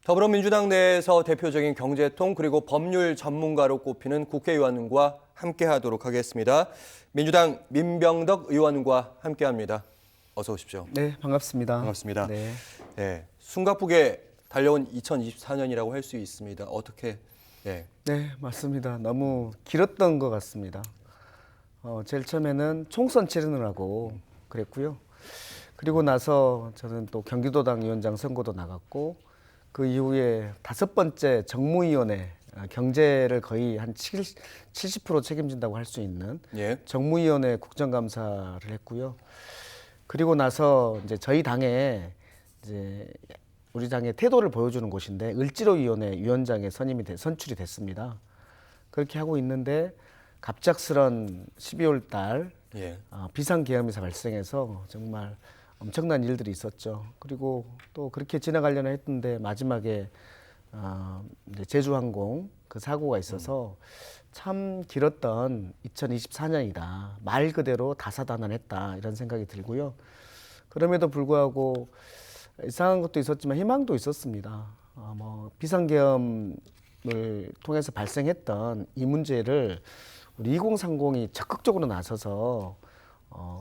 더불어민주당 내에서 대표적인 경제통 그리고 법률 전문가로 꼽히는 국회의원과 함께하도록 하겠습니다. 민주당 민병덕 의원과 함께합니다. 어서 오십시오. 네, 반갑습니다. 반갑습니다. 네. 네, 숨가쁘게 달려온 2024년이라고 할 수 있습니다. 어떻게? 네. 네, 맞습니다. 너무 길었던 것 같습니다. 제일 처음에는 총선 치르느라고 그랬고요. 그리고 나서 저는 또 경기도당 위원장 선거도 나갔고 그 이후에 5번째 정무위원회 경제를 거의 한 70% 책임진다고 할 수 있는 예. 정무위원회 국정감사를 했고요. 그리고 나서 이제 저희 당에 이제 우리 당의 태도를 보여주는 곳인데 을지로위원회 위원장에 선출이 됐습니다. 그렇게 하고 있는데 갑작스런 12월 달 예. 비상계엄이 발생해서 정말 엄청난 일들이 있었죠. 그리고 또 그렇게 지나가려나 했는데 마지막에 이제 제주항공 그 사고가 있어서 참 길었던 2024년이다. 말 그대로 다사다난했다 이런 생각이 들고요. 그럼에도 불구하고 이상한 것도 있었지만 희망도 있었습니다. 뭐 비상계엄을 통해서 발생했던 이 문제를 우리 2030이 적극적으로 나서서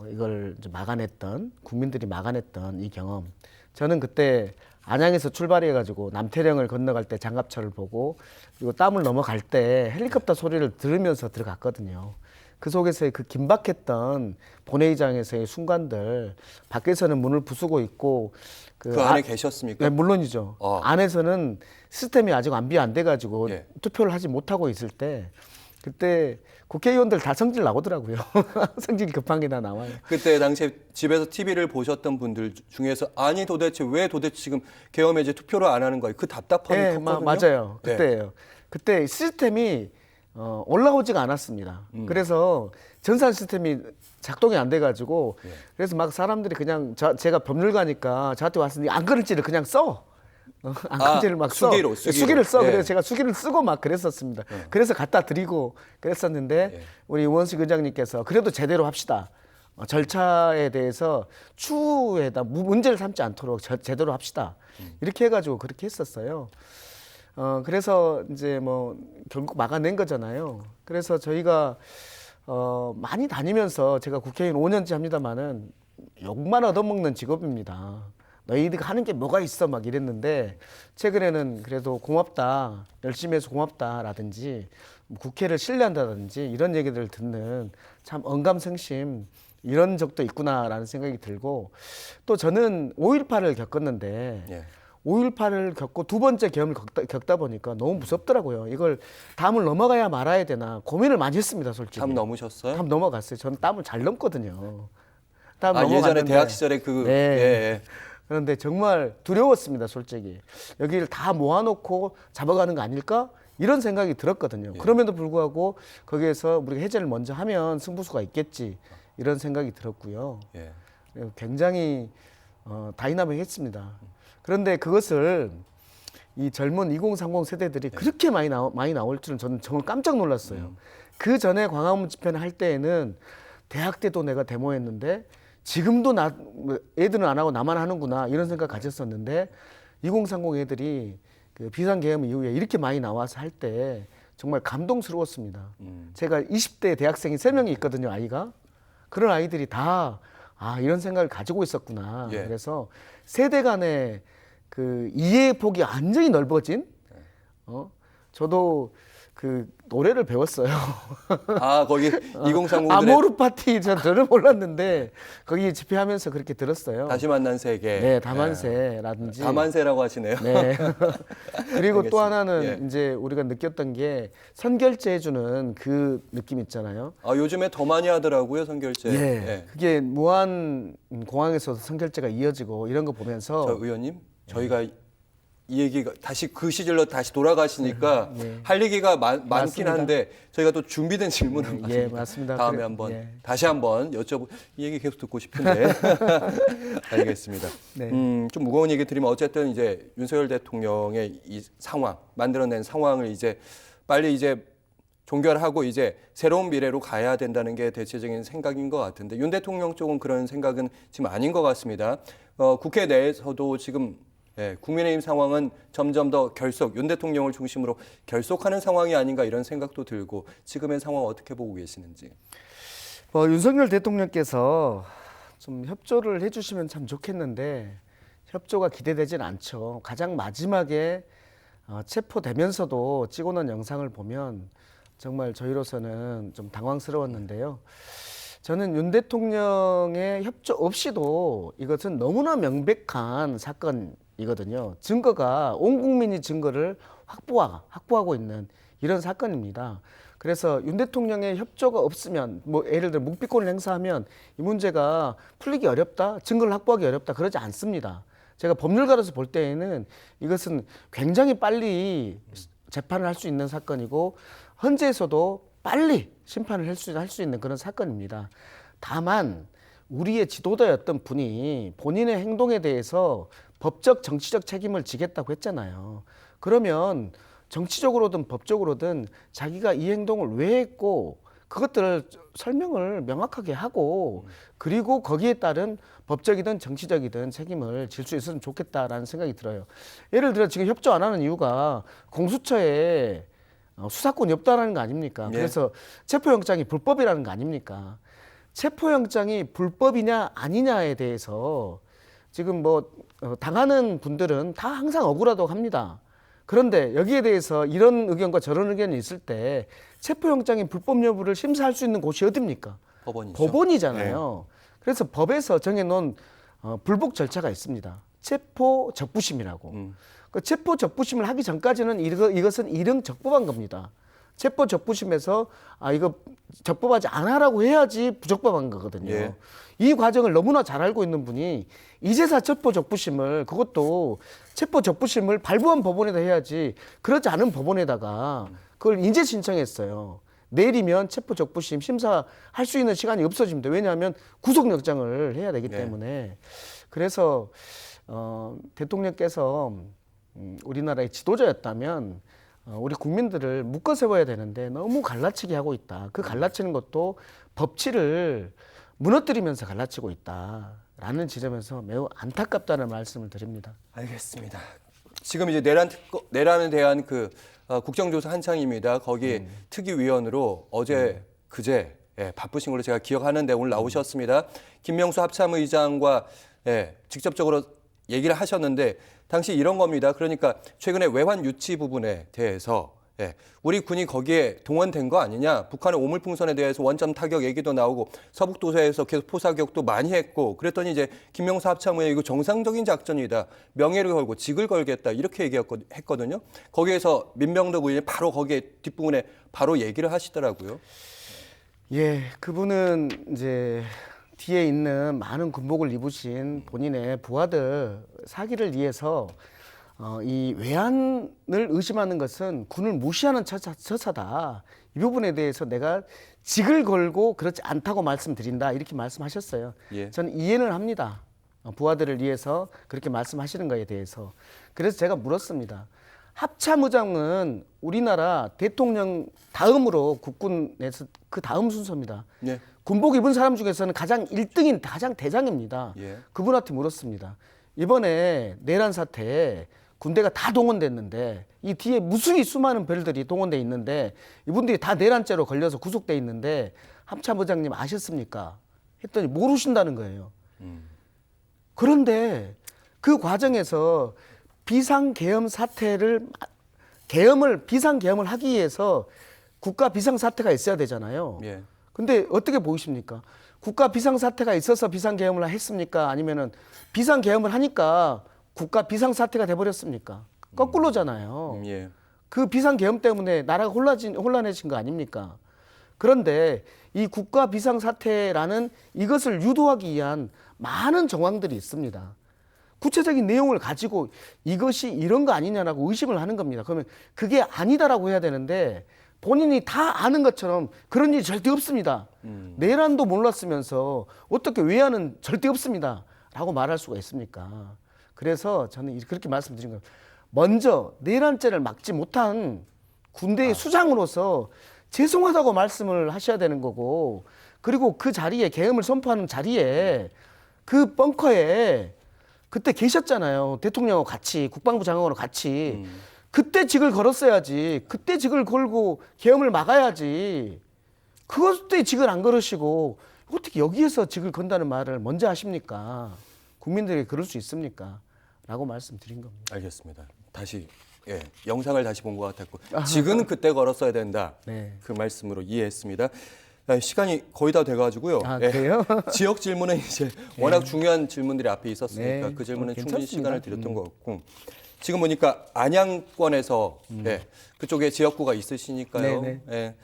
이걸 이제 막아냈던 국민들이 막아냈던 이 경험. 저는 그때 안양에서 출발해가지고 남태령을 건너갈 때 장갑차를 보고 그리고 땀을 넘어갈 때 헬리콥터 소리를 들으면서 들어갔거든요. 그 속에서의 그 긴박했던 본회의장에서의 순간들, 밖에서는 문을 부수고 있고 그 안에 계셨습니까? 네, 물론이죠. 안에서는 시스템이 아직 완비 안 돼가지고 예. 투표를 하지 못하고 있을 때 그때 국회의원들 다 성질 나오더라고요. 성질 급한 게 다 나와요. 그때 당시에 집에서 TV를 보셨던 분들 중에서 아니 도대체 왜 지금 계엄에 이제 투표를 안 하는 거예요? 그 답답함이 네, 컸거든요. 맞아요. 네. 그때예요. 그때 시스템이 올라오지가 않았습니다. 그래서 전산 시스템이 작동이 안 돼가지고 그래서 막 사람들이 그냥 제가 법률가니까 저한테 왔으니 안건일지를 그냥 써. 안건지를 막 써. 수기를 써. 예. 그래서 제가 수기를 쓰고 막 그랬었습니다. 그래서 갖다 드리고 그랬었는데 우리 우원식 의장님께서 그래도 제대로 합시다. 절차에 대해서 추후에다 문제를 삼지 않도록 제대로 합시다. 이렇게 해가지고 그렇게 했었어요. 그래서 이제 뭐 결국 막아낸 거잖아요. 그래서 저희가 많이 다니면서 제가 국회의원 5년째 합니다만은 욕만 얻어먹는 직업입니다. 너희들 하는 게 뭐가 있어 막 이랬는데 최근에는 그래도 고맙다, 열심히 해서 고맙다라든지 국회를 신뢰한다든지 이런 얘기들을 듣는 참 언감생심 이런 적도 있구나라는 생각이 들고 또 저는 5.18을 겪었는데 예. 5.18을 겪고 두 번째 계엄을 겪다 보니까 너무 무섭더라고요. 이걸 담을 넘어가야 말아야 되나 고민을 많이 했습니다, 솔직히. 담 넘으셨어요? 담 넘어갔어요. 저는 땀을 잘 넘거든요. 담 예전에 넘어갔는데 대학 시절에 그 네. 예. 그런데 정말 두려웠습니다, 솔직히. 여기를 다 모아놓고 잡아가는 거 아닐까? 이런 생각이 들었거든요. 그럼에도 불구하고 거기에서 우리가 해제를 먼저 하면 승부수가 있겠지. 이런 생각이 들었고요. 예. 굉장히 다이나믹했습니다. 그런데 그것을 이 젊은 2030 세대들이 그렇게 많이 나올 줄은 저는 정말 깜짝 놀랐어요. 그 전에 광화문 집회를 할 때에는 대학 때도 내가 데모했는데 지금도 애들은 안 하고 나만 하는구나 이런 생각 가졌었는데 2030 애들이 그 비상계엄 이후에 이렇게 많이 나와서 할 때 정말 감동스러웠습니다. 제가 20대 대학생이 3명이 있거든요, 아이가. 그런 아이들이 다 이런 생각을 가지고 있었구나. 예. 그래서 세대 간의 그 이해의 폭이 완전히 넓어진 저도 그 노래를 배웠어요. 거기 2030들의 아모르 파티 저는 몰랐는데 거기 집회하면서 그렇게 들었어요. 다시 만난 세계. 네, 다만세라든지. 다만세라고 하시네요. 네. 그리고 또 알겠습니다. 하나는 이제 우리가 느꼈던 게 선결제 해주는 그 느낌 있잖아요. 요즘에 더 많이 하더라고요, 선결제. 예. 그게 무한 공항에서도 선결제가 이어지고 이런 거 보면서 저 의원님, 저희가 이 얘기가 다시 그 시절로 다시 돌아가시니까 할 얘기가 많긴 맞습니다. 한데 저희가 또 준비된 질문은 많습니다. 예, 맞습니다. 다음에 그래, 한번 다시 한번 여쭤보. 이 얘기 계속 듣고 싶은데. 알겠습니다. 네. 좀 무거운 얘기 드리면 어쨌든 이제 윤석열 대통령의 이 상황, 만들어낸 상황을 이제 빨리 이제 종결하고 이제 새로운 미래로 가야 된다는 게 대체적인 생각인 것 같은데 윤 대통령 쪽은 그런 생각은 지금 아닌 것 같습니다. 국회 내에서도 지금 예, 국민의힘 상황은 점점 더 윤 대통령을 중심으로 결속하는 상황이 아닌가 이런 생각도 들고 지금의 상황 어떻게 보고 계시는지. 윤석열 대통령께서 좀 협조를 해주시면 참 좋겠는데 협조가 기대되진 않죠. 가장 마지막에 체포되면서도 찍어놓은 영상을 보면 정말 저희로서는 좀 당황스러웠는데요. 저는 윤 대통령의 협조 없이도 이것은 너무나 명백한 사건이거든요. 증거가 온 국민이 증거를 확보하고 있는 이런 사건입니다. 그래서 윤 대통령의 협조가 없으면 뭐 예를 들어 묵비권을 행사하면 이 문제가 풀리기 어렵다, 증거를 확보하기 어렵다 그러지 않습니다. 제가 법률가로서 볼 때에는 이것은 굉장히 빨리 재판을 할 수 있는 사건이고 헌재에서도 빨리 심판을 할 수 있는 그런 사건입니다. 다만 우리의 지도자였던 분이 본인의 행동에 대해서 법적 정치적 책임을 지겠다고 했잖아요. 그러면 정치적으로든 법적으로든 자기가 이 행동을 왜 했고 그것들을 설명을 명확하게 하고 그리고 거기에 따른 법적이든 정치적이든 책임을 질 수 있으면 좋겠다라는 생각이 들어요. 예를 들어 지금 협조 안 하는 이유가 공수처에 수사권이 없다라는 거 아닙니까? 예. 그래서 체포영장이 불법이라는 거 아닙니까? 체포영장이 불법이냐 아니냐에 대해서 지금 뭐 당하는 분들은 다 항상 억울하다고 합니다. 그런데 여기에 대해서 이런 의견과 저런 의견이 있을 때 체포영장의 불법 여부를 심사할 수 있는 곳이 어딥니까? 법원이죠. 법원이잖아요. 그래서 법에서 정해놓은 불복 절차가 있습니다. 체포 적부심이라고. 그 체포 적부심을 하기 전까지는 이것은 일응 적법한 겁니다. 체포 적부심에서 이거 적법하지 않아라고 해야지 부적법한 거거든요. 예. 이 과정을 너무나 잘 알고 있는 분이 이제사 체포 적부심을 그것도 체포 적부심을 발부한 법원에다 해야지 그렇지 않은 법원에다가 그걸 인제 신청했어요. 내일이면 체포 적부심 심사할 수 있는 시간이 없어집니다. 왜냐하면 구속영장을 해야 되기 때문에. 그래서 대통령께서 우리나라의 지도자였다면 우리 국민들을 묶어 세워야 되는데 너무 갈라치기 하고 있다. 그 갈라치는 것도 법치를 무너뜨리면서 갈라치고 있다라는 지점에서 매우 안타깝다는 말씀을 드립니다. 알겠습니다. 지금 이제 내란에 대한 그 국정조사 한창입니다. 거기 특위위원으로 어제 그제 바쁘신 걸로 제가 기억하는데 오늘 나오셨습니다. 김명수 합참의장과 직접적으로 얘기를 하셨는데 당시 이런 겁니다. 그러니까 최근에 외환 유치 부분에 대해서 우리 군이 거기에 동원된 거 아니냐. 북한의 오물풍선에 대해서 원점 타격 얘기도 나오고 서북도서에서 계속 포사격도 많이 했고 그랬더니 이제 김명수 합참의장이 이거 정상적인 작전이다. 명예를 걸고 직을 걸겠다. 이렇게 얘기했거든요. 거기에서 민병덕 의원이 바로 거기에 뒷부분에 바로 얘기를 하시더라고요. 예, 그분은 이제 뒤에 있는 많은 군복을 입으신 본인의 부하들 사기를 위해서 이 외환을 의심하는 것은 군을 무시하는 처사다. 이 부분에 대해서 내가 직을 걸고 그렇지 않다고 말씀드린다. 이렇게 말씀하셨어요. 예. 저는 이해는 합니다. 부하들을 위해서 그렇게 말씀하시는 거에 대해서. 그래서 제가 물었습니다. 합참의장은 우리나라 대통령 다음으로 국군에서 그 다음 순서입니다. 네. 군복 입은 사람 중에서는 가장 1등인 가장 대장입니다. 예. 그분한테 물었습니다. 이번에 내란 사태에 군대가 다 동원됐는데 이 뒤에 무수히 수많은 별들이 동원돼 있는데 이분들이 다 내란죄로 걸려서 구속돼 있는데 합참의장님 아셨습니까? 했더니 모르신다는 거예요. 그런데 그 과정에서 비상계엄 사태를 비상계엄을 하기 위해서 국가 비상사태가 있어야 되잖아요. 예. 근데 어떻게 보이십니까? 국가 비상사태가 있어서 비상계엄을 했습니까? 아니면은 비상계엄을 하니까 국가 비상사태가 돼버렸습니까? 거꾸로잖아요. 예. 그 비상계엄 때문에 나라가 혼란해진 거 아닙니까? 그런데 이 국가 비상사태라는 이것을 유도하기 위한 많은 정황들이 있습니다. 구체적인 내용을 가지고 이것이 이런 거 아니냐라고 의심을 하는 겁니다. 그러면 그게 아니다라고 해야 되는데 본인이 다 아는 것처럼 그런 일이 절대 없습니다. 내란도 몰랐으면서 어떻게 외환은 절대 없습니다. 라고 말할 수가 있습니까? 그래서 저는 그렇게 말씀드린 거예요. 먼저 내란죄를 막지 못한 군대의 수장으로서 죄송하다고 말씀을 하셔야 되는 거고 그리고 그 자리에 계엄을 선포하는 자리에 그 벙커에 그때 계셨잖아요. 대통령하고 같이 국방부 장관하고 같이 그때 직을 걸었어야지. 그때 직을 걸고 계엄을 막아야지. 그때 직을 안 걸으시고 어떻게 여기에서 직을 건다는 말을 먼저 하십니까? 국민들에게 그럴 수 있습니까? 라고 말씀드린 겁니다. 알겠습니다. 다시 영상을 다시 본 것 같았고 직은 그때 걸었어야 된다. 네. 그 말씀으로 이해했습니다. 시간이 거의 다 돼가지고요. 그래요? 지역 질문은 이제 워낙 중요한 질문들이 앞에 있었으니까 네. 그 질문은 충분히 괜찮습니다. 시간을 드렸던 것 같고 지금 보니까 안양권에서 그쪽에 지역구가 있으시니까요. 네,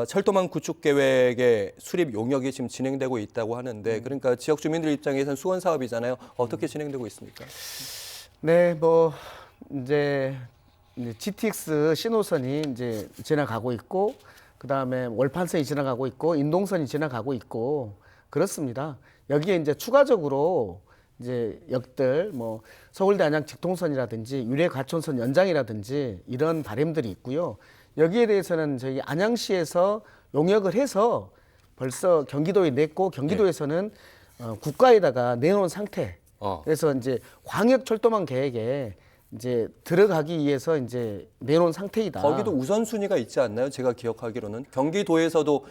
철도망 구축 계획의 수립 용역이 지금 진행되고 있다고 하는데 그러니까 지역 주민들 입장에서는 수원 사업이잖아요. 어떻게 진행되고 있습니까? 네, 뭐 이제 GTX 신호선이 이제 지나가고 있고 그다음에 월판선이 지나가고 있고 인동선이 지나가고 있고 그렇습니다. 여기에 이제 추가적으로 이제 역들 뭐 서울대 안양 직통선이라든지 유래 과천선 연장이라든지 이런 바람들이 있고요. 여기에 대해서는 저희 안양시에서 용역을 해서 벌써 경기도에 냈고 경기도에서는 국가에다가 내놓은 상태. 그래서 이제 광역 철도망 계획에 이제 들어가기 위해서 이제 내놓은 상태이다. 거기도 우선순위가 있지 않나요? 제가 기억하기로는 경기도에서도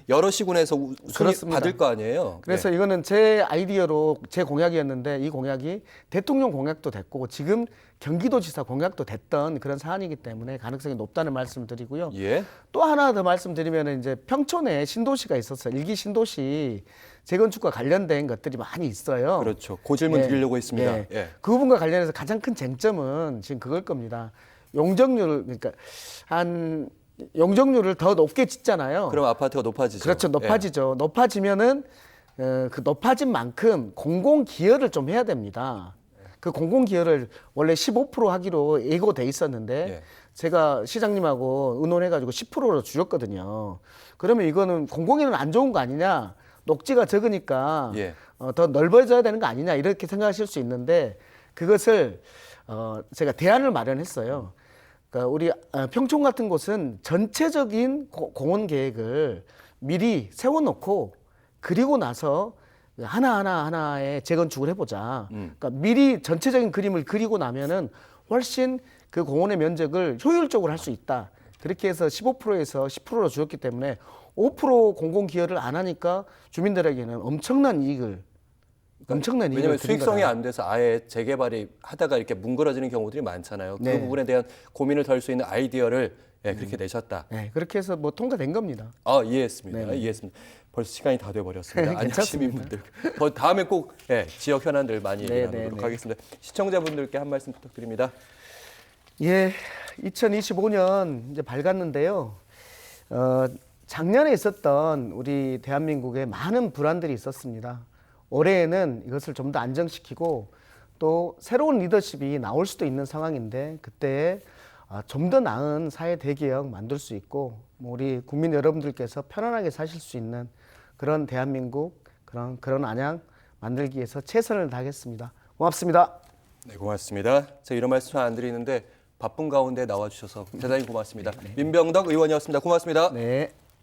여러 시군에서 순위 그렇습니다. 받을 거 아니에요. 그래서 이거는 제 아이디어로 제 공약이었는데 이 공약이 대통령 공약도 됐고 지금 경기도지사 공약도 됐던 그런 사안이기 때문에 가능성이 높다는 말씀을 드리고요. 예. 또 하나 더 말씀드리면 이제 평촌에 신도시가 있었어요. 일기 신도시 재건축과 관련된 것들이 많이 있어요. 그렇죠. 그 질문 드리려고 했습니다. 예. 그 부분과 관련해서 가장 큰 쟁점은 지금 그걸 겁니다. 용적률을 그러니까 한 용적률을 더 높게 짓잖아요. 그럼 아파트가 높아지죠. 그렇죠. 높아지죠. 높아지면은 그 높아진 만큼 공공 기여를 좀 해야 됩니다. 그 공공 기여를 원래 15% 하기로 예고돼 있었는데 제가 시장님하고 의논해가지고 10%로 줄였거든요. 그러면 이거는 공공에는 안 좋은 거 아니냐? 녹지가 적으니까 더 넓어져야 되는 거 아니냐 이렇게 생각하실 수 있는데 그것을 제가 대안을 마련했어요. 그러니까 우리 평촌 같은 곳은 전체적인 공원 계획을 미리 세워놓고 그리고 나서 하나하나의 재건축을 해보자. 그러니까 미리 전체적인 그림을 그리고 나면은 훨씬 그 공원의 면적을 효율적으로 할 수 있다. 그렇게 해서 15%에서 10%로 줄였기 때문에 5% 공공 기여를 안 하니까 주민들에게는 엄청난 이익을 왜냐하면 수익성이 거다. 안 돼서 아예 재개발이 하다가 이렇게 뭉그러지는 경우들이 많잖아요. 그 부분에 대한 고민을 덜 수 있는 아이디어를 그렇게 내셨다. 네, 그렇게 해서 뭐 통과된 겁니다. 이해했습니다. 이해했습니다. 벌써 시간이 다 돼버렸습니다. 안양 괜찮습니다. 시민분들. 다음에 꼭 지역 현안들 많이 얘기 나누도록 하겠습니다. 시청자분들께 한 말씀 부탁드립니다. 예, 2025년 이제 밝았는데요. 작년에 있었던 우리 대한민국에 많은 불안들이 있었습니다. 올해에는 이것을 좀 더 안정시키고 또 새로운 리더십이 나올 수도 있는 상황인데 그때 좀 더 나은 사회 대개혁 만들 수 있고 우리 국민 여러분들께서 편안하게 사실 수 있는 그런 대한민국 그런 안양 만들기 위해서 최선을 다하겠습니다. 고맙습니다. 네, 고맙습니다. 제가 이런 말씀 안 드리는데 바쁜 가운데 나와주셔서 대단히 고맙습니다. 민병덕 의원이었습니다. 고맙습니다. 네.